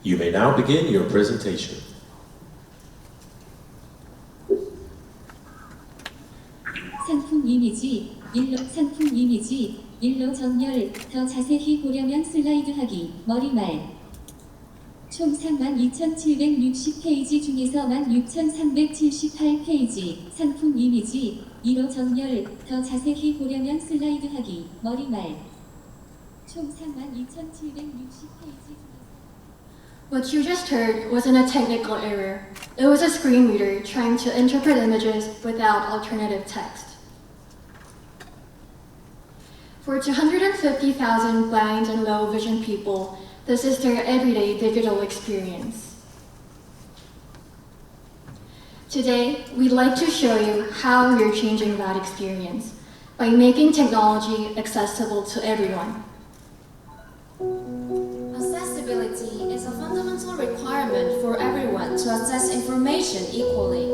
You may now begin your presentation. 상품 이미지, 일로 정렬, 더 자세히 보려면 슬라이드하기, 머리말. 총 32,760페이지 중에서 16,378페이지, 상품 이미지, 1호 정렬, 더 자세히 보려면 슬라이드하기, 머리말. 총 32,760페이지 중에서 What you just heard wasn't a technical error. It was a screen reader trying to interpret images without alternative text. For 250,000 blind and low vision people, this is their everyday digital experience. Today, we'd like to show you how we're changing that experience by making technology accessible to everyone. Accessibility is a fundamental requirement for everyone to access information equally.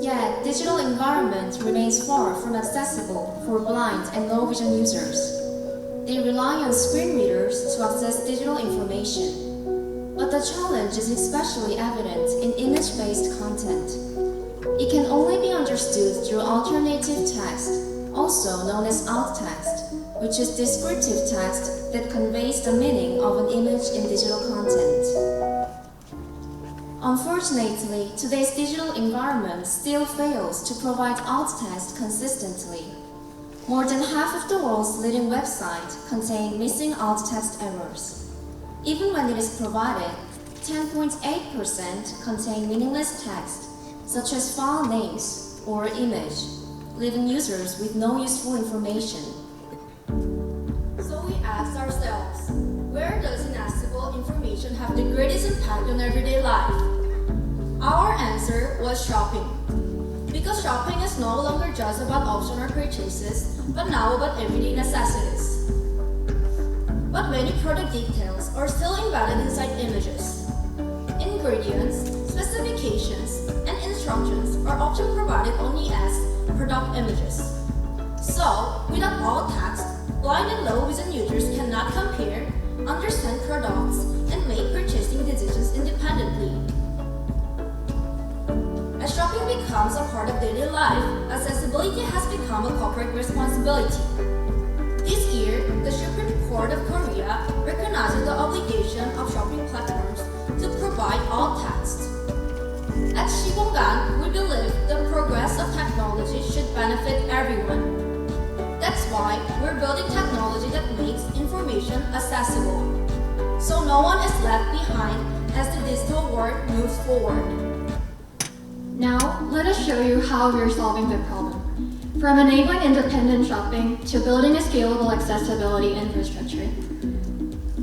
Yet, digital environment remains far from accessible for blind and low vision users. They rely on screen readers to access digital information. But the challenge is especially evident in image-based content. It can only be understood through alternative text, also known as alt text, which is descriptive text that conveys the meaning of an image in digital content. Unfortunately, today's digital environment still fails to provide alt text consistently. More than half of the world's leading websites contain missing alt text errors. Even when it is provided, 10.8% contain meaningless text, such as file names or image, leaving users with no useful information. So we asked ourselves, where does inaccessible information have the greatest impact on everyday life? Our answer was shopping. Because shopping is no longer just about optional purchases, but now about everyday necessities. But many product details are still embedded inside images. Ingredients, specifications, and instructions are often provided only as product images. So, without alt text, blind and low vision users cannot compare, understand products, and make purchasing decisions independently. As shopping becomes a part of daily life, accessibility has become a corporate responsibility. This year, the Supreme Court of Korea recognizes the obligation of shopping platforms to provide alt text. At Shigongan, we believe the progress of technology should benefit everyone. That's why we're building technology that makes information accessible, so no one is left behind as the digital world moves forward. Now, let us show you how we are solving the problem. From enabling independent shopping to building a scalable accessibility infrastructure.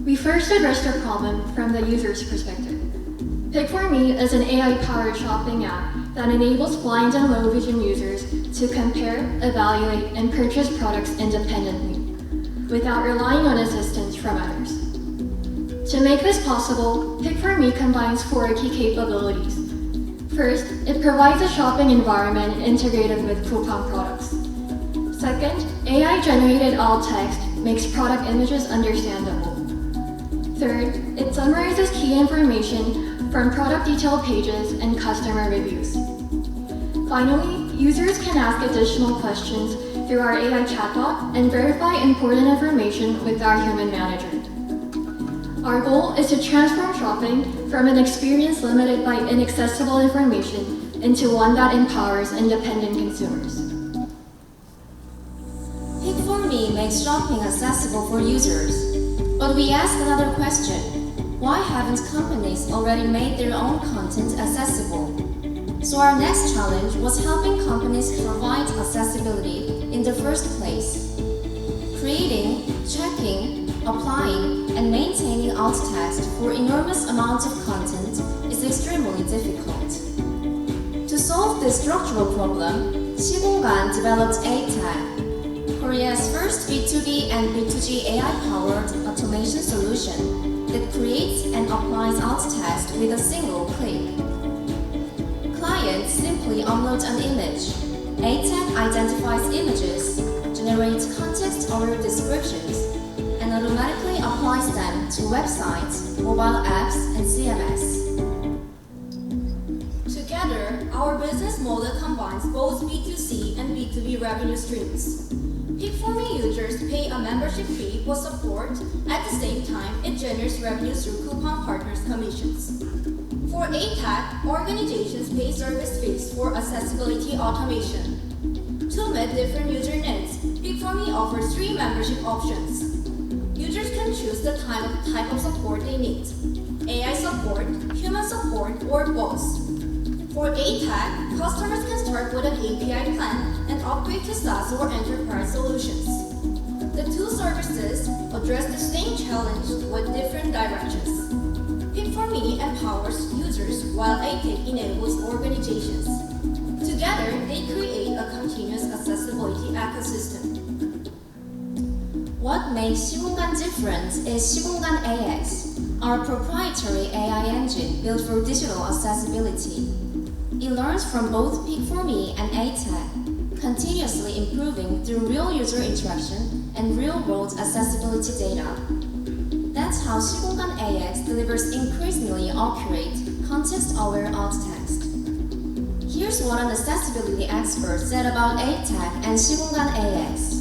We first address the problem from the user's perspective. Pick4Me is an AI-powered shopping app that enables blind and low vision users to compare, evaluate, and purchase products independently, without relying on assistance from others. To make this possible, Pick4Me combines 4 key capabilities. First, it provides a shopping environment integrated with Coupang products. Second, AI-generated alt text makes product images understandable. Third, it summarizes key information from product detail pages and customer reviews. Finally, users can ask additional questions through our AI chatbot and verify important information with our human manager. Our goal is to transform shopping from an experience limited by inaccessible information into one that empowers independent consumers. Pick4Me makes shopping accessible for users. But we ask another question. Why haven't companies already made their own content accessible? So our next challenge was helping companies provide accessibility in the first place. Creating, checking, applying, and maintaining alt text for enormous amounts of content is extremely difficult. To solve this structural problem, Shigongan developed ATAG, Korea's first B2B and B2G AI-powered automation solution that creates and applies alt text with a single click. Clients simply upload an image. ATAG identifies images, generates context-aware descriptions, and automatically applies them to websites, mobile apps, and CMS. Together, our business model combines both B2C and B2B revenue streams. Pick4Me users pay a membership fee for support. At the same time, it generates revenue through coupon partners' commissions. For ATAC, organizations pay service fees for accessibility automation. To meet different user needs, Pick4Me offers 3 membership options. Users can choose the type of support they need: AI support, human support, or both. For ATAC, customers can start with an API plan and upgrade to SaaS or enterprise solutions. The 2 services address the same challenge with different directions. Pick4Me empowers users while ATAC enables organizations. Together, they create a continuous accessibility ecosystem. What makes 시공간 different is 시공간 AX, our proprietary AI engine built for digital accessibility. It learns from both Pick4Me and ATAC, continuously improving through real user interaction and real-world accessibility data. That's how 시공간 AX delivers increasingly accurate, context-aware alt text. Here's what an accessibility expert said about ATAC and 시공간 AX.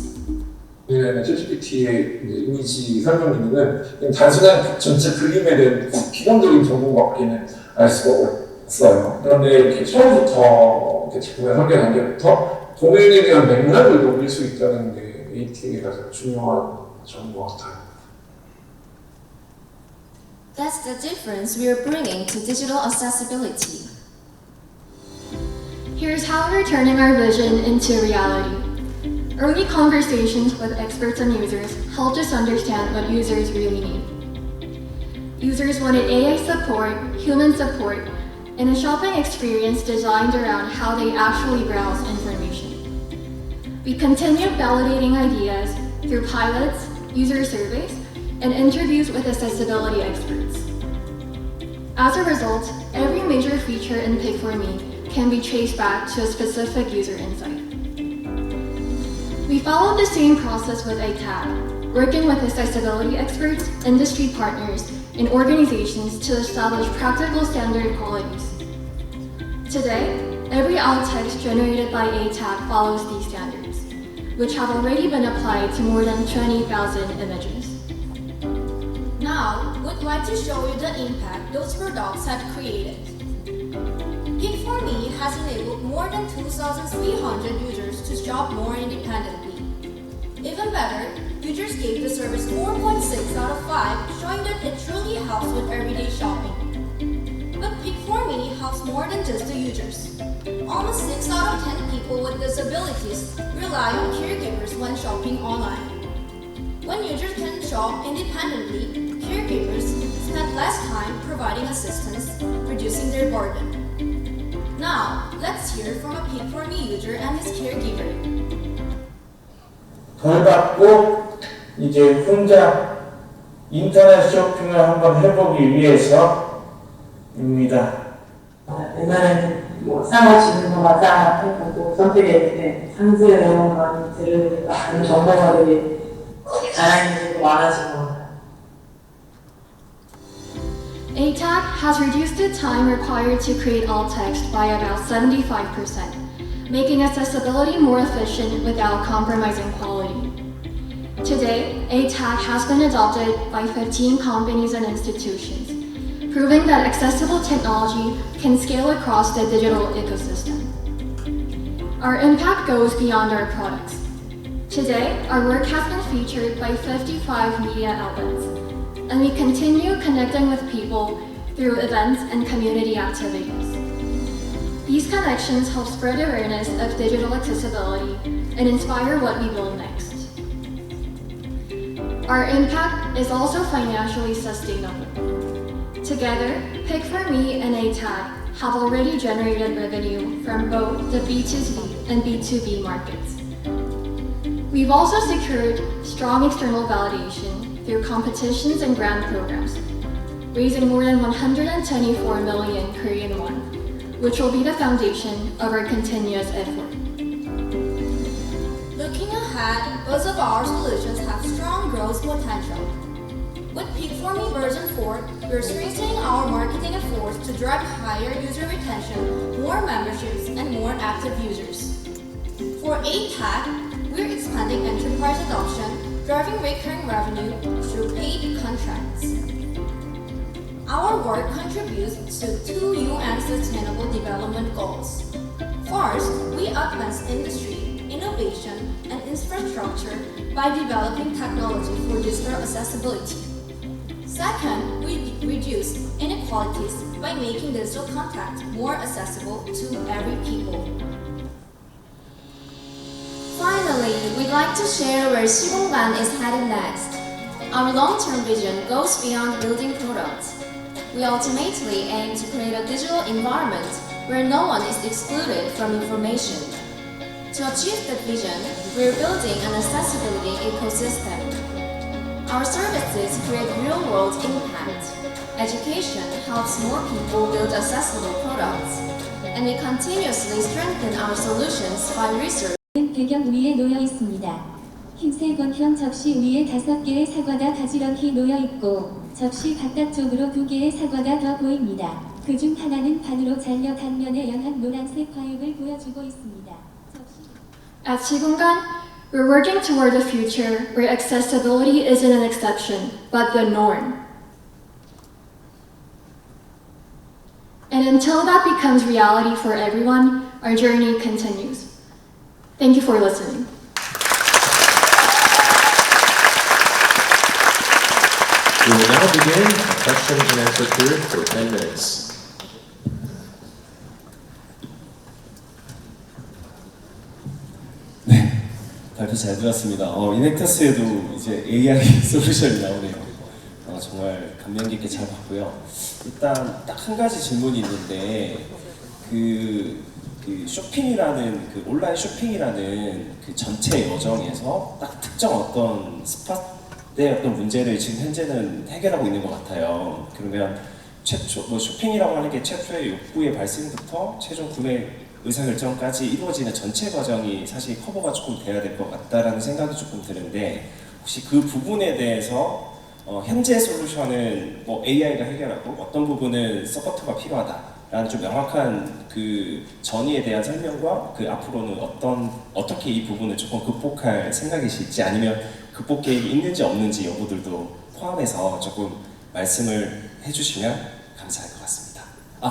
챗GPT의 이미지 설명기는 그냥 단순한 전체 그림에 대한 기본적인 정보밖에는 알 수가 없어요. 그런데 이렇게 처음부터 이렇게 제품의 설계 단계부터 도메인에 대한 맥락을 녹일 수 있다는 게 ATAC의 가장 중요한 점인 것 같아요. That's the difference we're bringing to digital accessibility. Here's how we're turning our vision into reality. Early conversations with experts and users helped us understand what users really need. Users wanted AI support, human support, and a shopping experience designed around how they actually browse information. We continued validating ideas through pilots, user surveys, and interviews with accessibility experts. As a result, every major feature in Pick4Me can be traced back to a specific user insight. We followed the same process with ATAC, working with accessibility experts, industry partners, and organizations to establish practical standard qualities. Today, every alt text generated by ATAC follows these standards, which have already been applied to more than 20,000 images. Now, we'd like to show you the impact those products have created. Pick4Me has enabled more than 2,300 users to shop more independently. Even better, users gave the service 4.6 out of 5, showing that it truly helps with everyday shopping. But Pick4Me helps more than just the users. Almost 6 out of 10 people with disabilities rely on caregivers when shopping online. When users can shop independently, caregivers spend less time providing assistance, reducing their burden. Now, let's hear from a Pick4Me user and his caregiver. 덜 받고 이제 혼자 인터넷 쇼핑을 한번 해보기 위해서입니다. 옛날에는 뭐 쌍화치는 거마다 해보고 선택할 때 상세 내용 많이 들으니까 많은 정보들이 다양해지고 많아진 것 같아요. ATAC has reduced the time required to create alt text by about 75%, making accessibility more efficient without compromising quality. Today, ATAC has been adopted by 15 companies and institutions, proving that accessible technology can scale across the digital ecosystem. Our impact goes beyond our products. Today, our work has been featured by 55 media outlets, and we continue connecting with people through events and community activities. These connections help spread awareness of digital accessibility and inspire what we build next. Our impact is also financially sustainable. Together, Pick4Me and ATAC have already generated revenue from both the B2C and B2B markets. We've also secured strong external validation through competitions and grant programs, raising more than 124 million Korean won, which will be the foundation of our continuous effort. Looking ahead, both of our solutions have strong growth potential. potential. With Peak4Me version 4, we're strengthening our marketing efforts to drive higher user retention, more memberships, and more active users. For APAC, we're expanding enterprise adoption, driving recurring revenue through paid contracts. Our work contributes to 2 UN Sustainable Development Goals. First, we advance industry, innovation, and infrastructure by developing technology for digital accessibility. Second, we reduce inequalities by making digital content more accessible to every people. Finally, we'd like to share where 시공간 is headed next. Our long-term vision goes beyond building products. We ultimately aim to create a digital environment where no one is excluded from information. To achieve that vision, we're building an accessibility ecosystem. Our services create real-world impact. Education helps more people build accessible products. And we continuously strengthen our solutions by research. 배경 위에 놓여 있습니다. 흰색 원형 접시 위에 5개의 사과가 가지런히 놓여 있고 접시 바깥쪽으로 2개의 사과가 더 보입니다. 그중 하나는 반으로 잘려 단면에 연한 노란색 과육을 보여주고 있습니다. At 시공간, we're working toward a future where accessibility isn't an exception, but the norm. And until that becomes reality for everyone, our journey continues. Thank you for listening. We will now begin a question and answer period for 10 minutes. 발표 잘 들었습니다. 이넥터스에도 이제 AI 솔루션이 나오네요. 정말 감명 깊게 잘 봤고요. 일단 딱 한 가지 질문이 있는데 그 쇼핑이라는 그 온라인 쇼핑이라는 그 전체 여정에서 딱 특정 어떤 스팟의 어떤 문제를 지금 현재는 해결하고 있는 것 같아요. 그러면 최초 쇼핑이라고 하는 게 최초의 욕구의 발생부터 최종 구매 의사결정까지 이루어지는 전체 과정이 사실 커버가 조금 돼야 될 것 같다라는 생각이 조금 드는데 혹시 그 부분에 대해서 현재 솔루션은 AI가 해결하고 어떤 부분은 서포터가 필요하다라는 좀 명확한 그 전이에 대한 설명과 그 앞으로는 어떻게 이 부분을 조금 극복할 생각이실지 아니면 극복 계획이 있는지 없는지 여부들도 포함해서 조금 말씀을 해주시면 감사할 것 같습니다.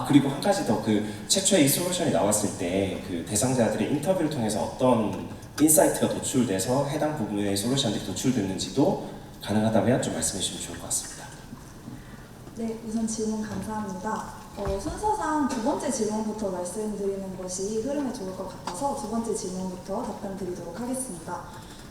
그리고 한 가지 더 그 최초의 이 솔루션이 나왔을 때 그 대상자들의 인터뷰를 통해서 어떤 인사이트가 도출돼서 해당 부분의 솔루션들이 도출됐는지도 가능하다면 좀 말씀해 주시면 좋을 것 같습니다. 네, 우선 질문 감사합니다. 순서상 두 번째 질문부터 말씀드리는 것이 흐름에 좋을 것 같아서 두 번째 질문부터 답변 드리도록 하겠습니다.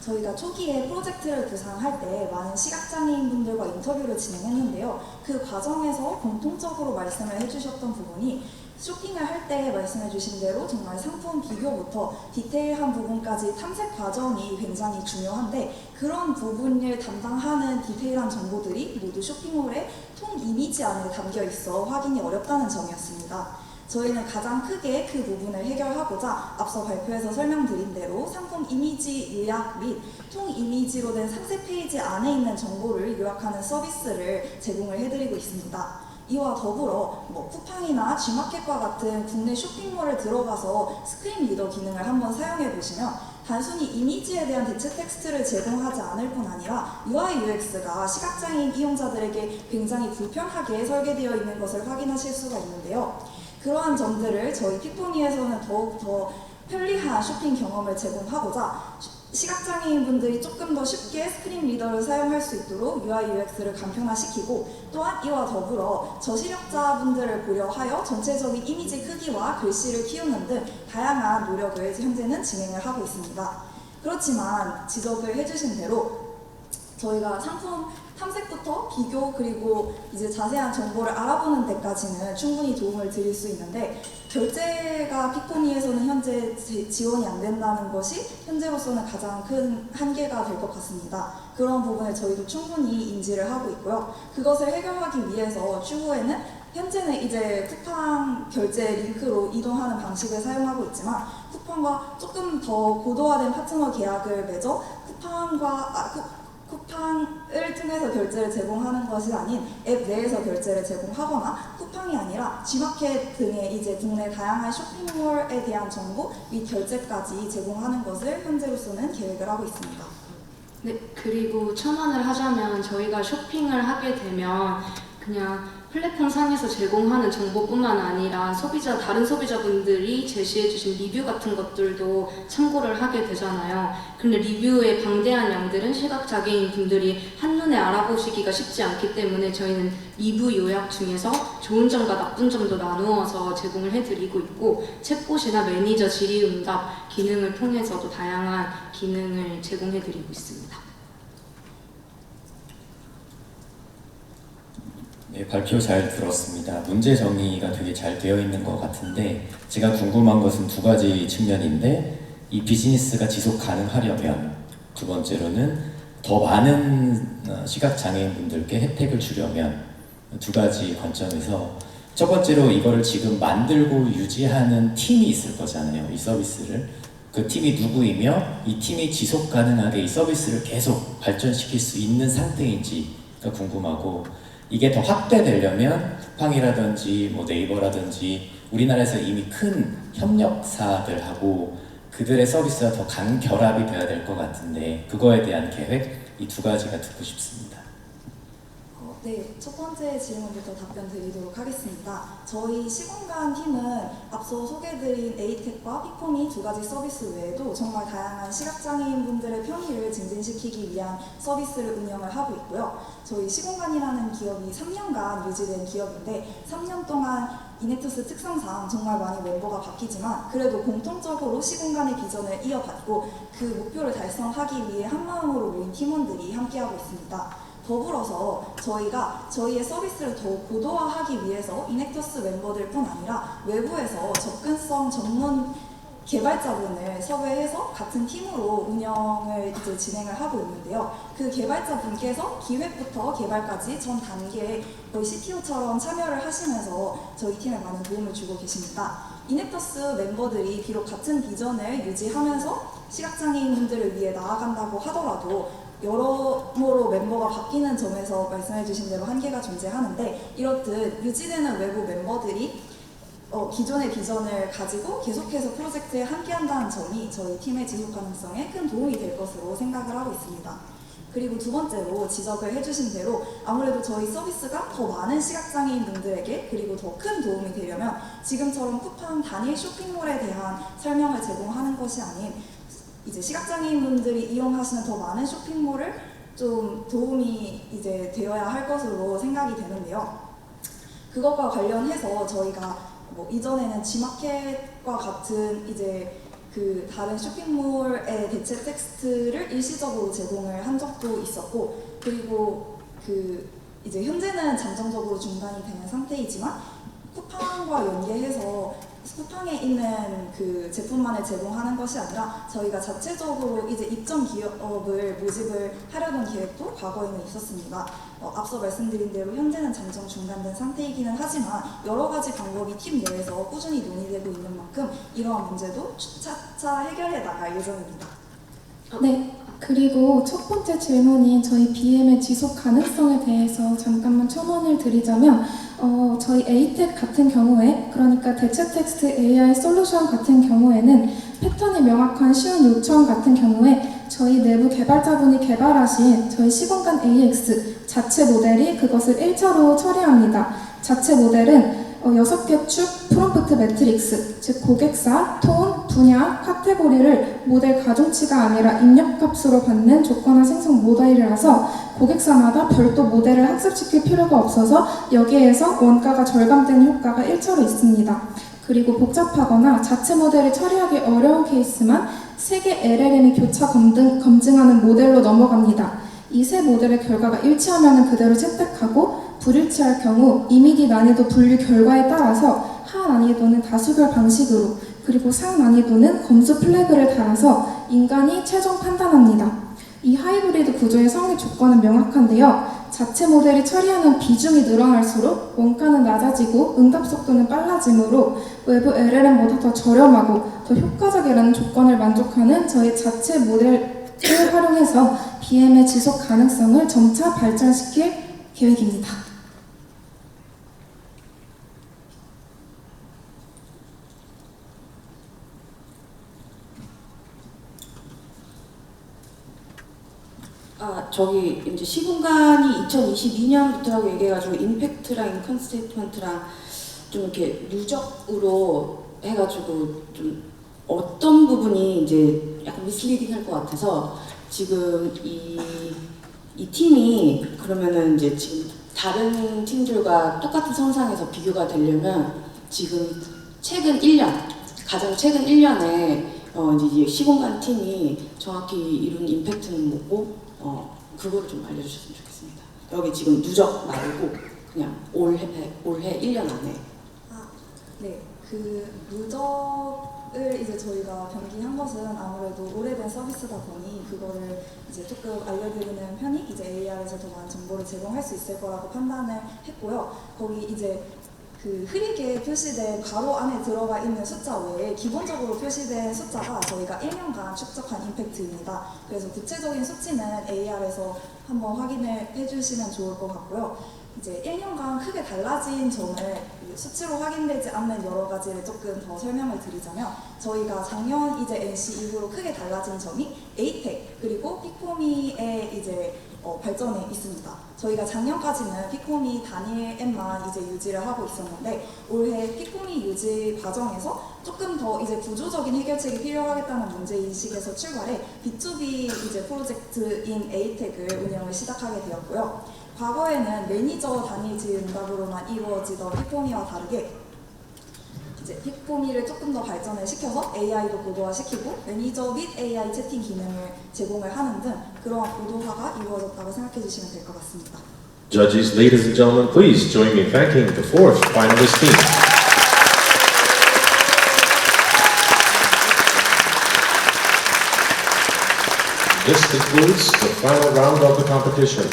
저희가 초기에 프로젝트를 구상할 때 많은 시각장애인분들과 인터뷰를 진행했는데요. 그 과정에서 공통적으로 말씀을 해주셨던 부분이 쇼핑을 할 때 말씀해 주신 대로 정말 상품 비교부터 디테일한 부분까지 탐색 과정이 굉장히 중요한데 그런 부분을 담당하는 디테일한 정보들이 모두 쇼핑몰의 통 이미지 안에 담겨 있어 확인이 어렵다는 점이었습니다. 저희는 가장 크게 그 부분을 해결하고자 앞서 발표에서 설명드린 대로 상품 이미지 요약 및 통 이미지로 된 상세 페이지 안에 있는 정보를 요약하는 서비스를 제공을 해드리고 있습니다. 이와 더불어 쿠팡이나 G마켓과 같은 국내 쇼핑몰에 들어가서 스크린 리더 기능을 한번 사용해 보시면 단순히 이미지에 대한 대체 텍스트를 제공하지 않을 뿐 아니라 UI UX가 시각장애인 이용자들에게 굉장히 불편하게 설계되어 있는 것을 확인하실 수가 있는데요. 그러한 점들을 저희 픽포니에서는 더욱 더 편리한 쇼핑 경험을 제공하고자 시각장애인분들이 조금 더 쉽게 스크린 리더를 사용할 수 있도록 UI UX를 간편화시키고 또한 이와 더불어 저시력자분들을 고려하여 전체적인 이미지 크기와 글씨를 키우는 등 다양한 노력을 현재는 진행을 하고 있습니다. 그렇지만 지적을 해주신 대로 저희가 상품 탐색부터 비교 그리고 이제 자세한 정보를 알아보는 데까지는 충분히 도움을 드릴 수 있는데 결제가 픽포니에서는 현재 지원이 안 된다는 것이 현재로서는 가장 큰 한계가 될 것 같습니다. 그런 부분을 저희도 충분히 인지를 하고 있고요. 그것을 해결하기 위해서 추후에는 현재는 이제 쿠팡 결제 링크로 이동하는 방식을 사용하고 있지만 쿠팡과 조금 더 고도화된 파트너 계약을 맺어 쿠팡을 통해 통해서 결제를 제공하는 것이 아닌 앱 내에서 결제를 제공하거나 쿠팡이 아니라 G마켓 등의 이제 국내 다양한 쇼핑몰에 대한 정보 및 결제까지 제공하는 것을 현재로서는 계획을 하고 있습니다. 네, 그리고 첨언을 하자면 저희가 쇼핑을 하게 되면 그냥 플랫폼 상에서 제공하는 정보뿐만 아니라 다른 소비자분들이 제시해주신 리뷰 같은 것들도 참고를 하게 되잖아요. 근데 리뷰의 방대한 양들은 시각장애인 분들이 한눈에 알아보시기가 쉽지 않기 때문에 저희는 리뷰 요약 중에서 좋은 점과 나쁜 점도 나누어서 제공을 해드리고 있고, 챗봇이나 매니저 질의응답 기능을 통해서도 다양한 기능을 제공해드리고 있습니다. 네, 발표 잘 들었습니다. 문제 정리가 되게 잘 되어 있는 것 같은데, 제가 궁금한 것은 두 가지 측면인데, 이 비즈니스가 지속 가능하려면, 두 번째로는 더 많은 시각장애인분들께 혜택을 주려면, 두 가지 관점에서 첫 번째로 이거를 지금 만들고 유지하는 팀이 있을 거잖아요. 이 서비스를. 그 팀이 누구이며 이 팀이 지속 가능하게 이 서비스를 계속 발전시킬 수 있는 상태인지가 궁금하고, 이게 더 확대되려면 쿠팡이라든지 뭐 네이버라든지 우리나라에서 이미 큰 협력사들하고 그들의 서비스가 더 간결합이 돼야 될 것 같은데, 그거에 대한 계획, 이 두 가지가 듣고 싶습니다. 네, 첫 번째 질문부터 답변 드리도록 하겠습니다. 저희 시공간 팀은 앞서 소개해드린 에이텍과 피코미 두 가지 서비스 외에도 정말 다양한 시각장애인 분들의 편의를 증진시키기 위한 서비스를 운영을 하고 있고요. 저희 시공간이라는 기업이 3년간 유지된 기업인데, 3년 동안 이넥터스 특성상 정말 많이 멤버가 바뀌지만 그래도 공통적으로 시공간의 비전을 이어받고 그 목표를 달성하기 위해 한마음으로 모인 팀원들이 함께하고 있습니다. 더불어서 저희가 저희의 서비스를 더욱 고도화하기 위해서 이넥터스 멤버들뿐 아니라 외부에서 접근성 전문 개발자분을 섭외해서 같은 팀으로 운영을 이제 진행을 하고 있는데요. 그 개발자분께서 기획부터 개발까지 전 단계에 거의 CTO처럼 참여를 하시면서 저희 팀에 많은 도움을 주고 계십니다. 이넥터스 멤버들이 비록 같은 비전을 유지하면서 시각장애인분들을 위해 나아간다고 하더라도 여러모로 멤버가 바뀌는 점에서 말씀해주신 대로 한계가 존재하는데, 이렇듯 유지되는 외부 멤버들이 기존의 비전을 가지고 계속해서 프로젝트에 함께한다는 점이 저희 팀의 지속 가능성에 큰 도움이 될 것으로 생각을 하고 있습니다. 그리고 두 번째로 지적을 해주신 대로 아무래도 저희 서비스가 더 많은 시각장애인 분들에게 그리고 더 큰 도움이 되려면 지금처럼 쿠팡 단일 쇼핑몰에 대한 설명을 제공하는 것이 아닌 이제 시각장애인 분들이 이용하시는 더 많은 쇼핑몰을 좀 도움이 이제 되어야 할 것으로 생각이 되는데요. 그것과 관련해서 저희가 뭐 이전에는 G마켓과 같은 이제 그 다른 쇼핑몰의 대체 텍스트를 일시적으로 제공을 한 적도 있었고, 그리고 그 이제 현재는 잠정적으로 중단이 되는 상태이지만 쿠팡과 연계해서 쿠팡에 있는 그 제품만을 제공하는 것이 아니라 저희가 자체적으로 이제 입점 기업을 모집을 하려던 계획도 과거에는 있었습니다. 앞서 말씀드린 대로 현재는 잠정 중단된 상태이기는 하지만 여러 가지 방법이 팀 내에서 꾸준히 논의되고 있는 만큼 이러한 문제도 차차 해결해 나갈 예정입니다. 네, 그리고 첫 번째 질문인 저희 BM의 지속 가능성에 대해서 잠깐만 첨언을 드리자면, 저희 에이텍 같은 경우에, 그러니까 대체 텍스트 AI 솔루션 같은 경우에는 패턴이 명확한 쉬운 요청 같은 경우에 저희 내부 개발자분이 개발하신 저희 시공간 AX 자체 모델이 그것을 1차로 처리합니다. 자체 모델은 6개 축 프롬프트 매트릭스, 즉 고객사, 톤, 분야, 카테고리를 모델 가중치가 아니라 입력값으로 받는 조건화 생성 모델이라서 고객사마다 별도 모델을 학습시킬 필요가 없어서 여기에서 원가가 절감되는 효과가 1차로 있습니다. 그리고 복잡하거나 자체 모델을 처리하기 어려운 케이스만 3개 LLM이 교차 검증하는 모델로 넘어갑니다. 이 세 모델의 결과가 일치하면 그대로 채택하고, 불일치할 경우 이미디 난이도 분류 결과에 따라서 하 난이도는 다수결 방식으로, 그리고 상 난이도는 검수 플래그를 달아서 인간이 최종 판단합니다. 이 하이브리드 구조의 성립 조건은 명확한데요. 자체 모델이 처리하는 비중이 늘어날수록 원가는 낮아지고 응답 속도는 빨라지므로 외부 LLM보다 더 저렴하고 더 효과적이라는 조건을 만족하는 저희 자체 모델 활용해서 BM의 지속 가능성을 점차 발전시킬 계획입니다. 저기 이제 시공간이 2022년부터라고 얘기해가지고 임팩트랑 인컴 스테이트먼트랑 좀 이렇게 누적으로 해가지고 좀 어떤 부분이 이제 약간 미스리딩할 것 같아서 지금 이 팀이 그러면은 이제 지금 다른 팀들과 똑같은 선상에서 비교가 되려면 지금 최근 1년 가장 최근 1년에 이제 시공간 팀이 정확히 이룬 임팩트는 뭐고 그거를 좀 알려주셨으면 좋겠습니다. 여기 지금 누적 말고 그냥 올해 1년 안에. 네, 그 누적을 이제 저희가 변기한 것은 아무래도 오래된 서비스다 보니 그거를 이제 조금 알려드리는 편이 이제 AR에서 더 많은 정보를 제공할 수 있을 거라고 판단을 했고요. 거기 이제 그 흐리게 표시된 괄호 안에 들어가 있는 숫자 외에 기본적으로 표시된 숫자가 저희가 1년간 축적한 임팩트입니다. 그래서 구체적인 수치는 AR에서 한번 확인을 해주시면 좋을 것 같고요. 이제 1년간 크게 달라진 점을 수치로 확인되지 않는 여러 가지를 조금 더 설명을 드리자면 저희가 작년 이제 NC 이후로 크게 달라진 점이 에이텍 그리고 피코미의 이제 발전이 있습니다. 저희가 작년까지는 피코미 단일 앱만 이제 유지를 하고 있었는데 올해 피코미 유지 과정에서 조금 더 이제 구조적인 해결책이 필요하겠다는 문제인식에서 출발해 B2B 이제 프로젝트인 에이텍을 운영을 시작하게 되었고요. 과거에는 매니저 단위 응답으로만 이루어지던 피코미와 다르게 이제 피코미를 조금 더 발전을 시켜서 AI도 고도화시키고 매니저 및 AI 채팅 기능을 제공을 하는 등 그러한 고도화가 이루어졌다고 생각해 주시면 될 것 같습니다. Judges, ladies and gentlemen, please join me in thanking the fourth finalist team. This concludes the final round of the competition.